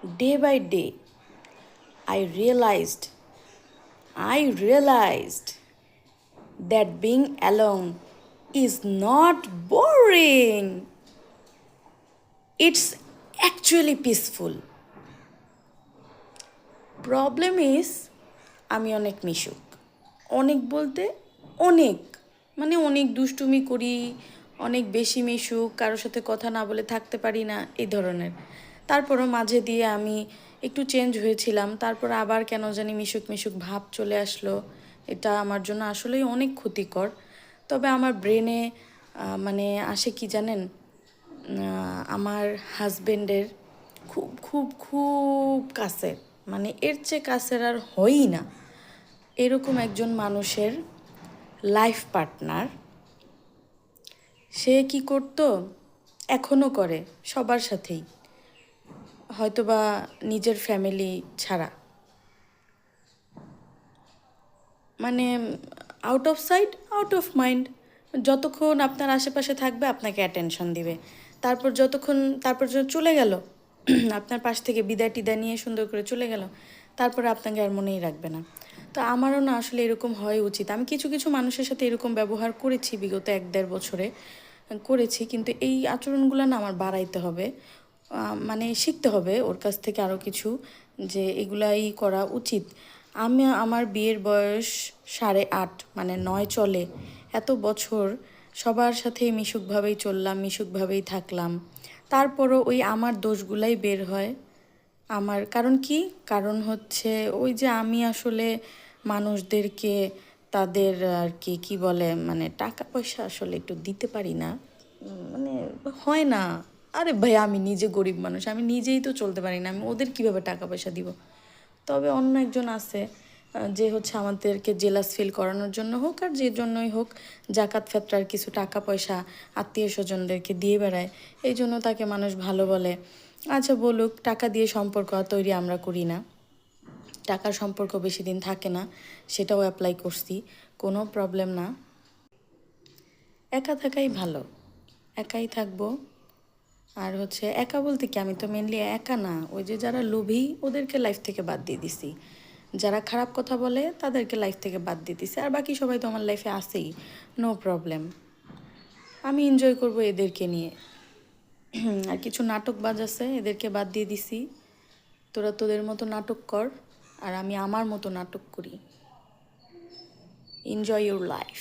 Day by day, I realized, I realized that being alone is not boring. It's actually peaceful. Problem is আমি অনেক মিশুক, অনেক বলতে অনেক, মানে অনেক দুষ্টুমি করি, অনেক বেশি মিশুক, কারোর সাথে কথা না বলে থাকতে পারি না এই ধরনের। তারপরও মাঝে দিয়ে আমি একটু চেঞ্জ হয়েছিলাম, তারপর আবার কেন জানি মিশুক মিশুক ভাব চলে আসলো। এটা আমার জন্য আসলেই অনেক ক্ষতিকর। তবে আমার ব্রেনে মানে আসে কি জানেন, আমার হাজবেন্ডের খুব খুব খুব কাছের, মানে এর চেয়ে কাছের আর হয়ই না, এরকম একজন মানুষের লাইফ পার্টনার। সে কি করতো, এখনও করে সবার সাথেই, হয়তোবা নিজের ফ্যামিলি ছাড়া, মানে out of sight out of mind. যতক্ষণ আপনার আশেপাশে থাকবে আপনাকে অ্যাটেনশন দিবে, তারপর যখন চলে গেল, আপনার পাশ থেকে বিদায় টিদায় নিয়ে সুন্দর করে চলে গেল, তারপরে আপনাকে আর মনেই রাখবে না। তো আমারও না আসলে এরকম হয় উচিত। আমি কিছু কিছু মানুষের সাথে এরকম ব্যবহার করেছি বিগত 1-1.5 বছরে করেছি, কিন্তু এই আচরণগুলো না আমার বাড়াইতে হবে, মানে শিখতে হবে ওর কাছ থেকে আরও কিছু, যে এগুলাই করা উচিত। আমি আমার বিয়ের বয়স 8.5, মানে 9 চলে, এত বছর সবার সাথে মিশুকভাবেই চললাম, মিশুকভাবেই থাকলাম, তারপরও ওই আমার দোষগুলাই বের হয়। আমার কারণ কি, কারণ হচ্ছে ওই যে আমি আসলে মানুষদেরকে তাদের আর কি কি বলে, মানে টাকা পয়সা আসলে একটু দিতে পারি না, মানে হয় না। আরে ভাই, আমি নিজে গরিব মানুষ, আমি নিজেই তো চলতে পারি না, আমি ওদের কীভাবে টাকা পয়সা দিব। তবে অন্য একজন আছে, যে হচ্ছে আমাদেরকে জেলাস ফিল করানোর জন্য হোক আর যে জন্যই হোক, জাকাত ফেতরার কিছু টাকা পয়সা আত্মীয় স্বজনদেরকে দিয়ে বেড়ায়, এই জন্য তাকে মানুষ ভালো বলে। আচ্ছা বলুক, টাকা দিয়ে সম্পর্ক তৈরি আমরা করি না, টাকার সম্পর্ক বেশি দিন থাকে না, সেটাও অ্যাপ্লাই করছি, কোনো প্রবলেম না। একা থাকাই ভালো, একাই থাকবো। আর হচ্ছে একা বলতে কি, আমি তো মেনলি একা না, ওই যে যারা লোভী ওদেরকে লাইফ থেকে বাদ দিয়ে দিছি, যারা খারাপ কথা বলে তাদেরকে লাইফ থেকে বাদ দিয়ে দিছি, আর বাকি সবাই তো আমার লাইফে আসেই, নো প্রবলেম। আমি এনজয় করব এদেরকে নিয়ে। আর কিছু নাটকবাজ আছে, এদেরকে বাদ দিয়ে দিছি, তোরা তোদের মতো নাটক কর, আর আমি আমার মতো নাটক করি। Enjoy your life.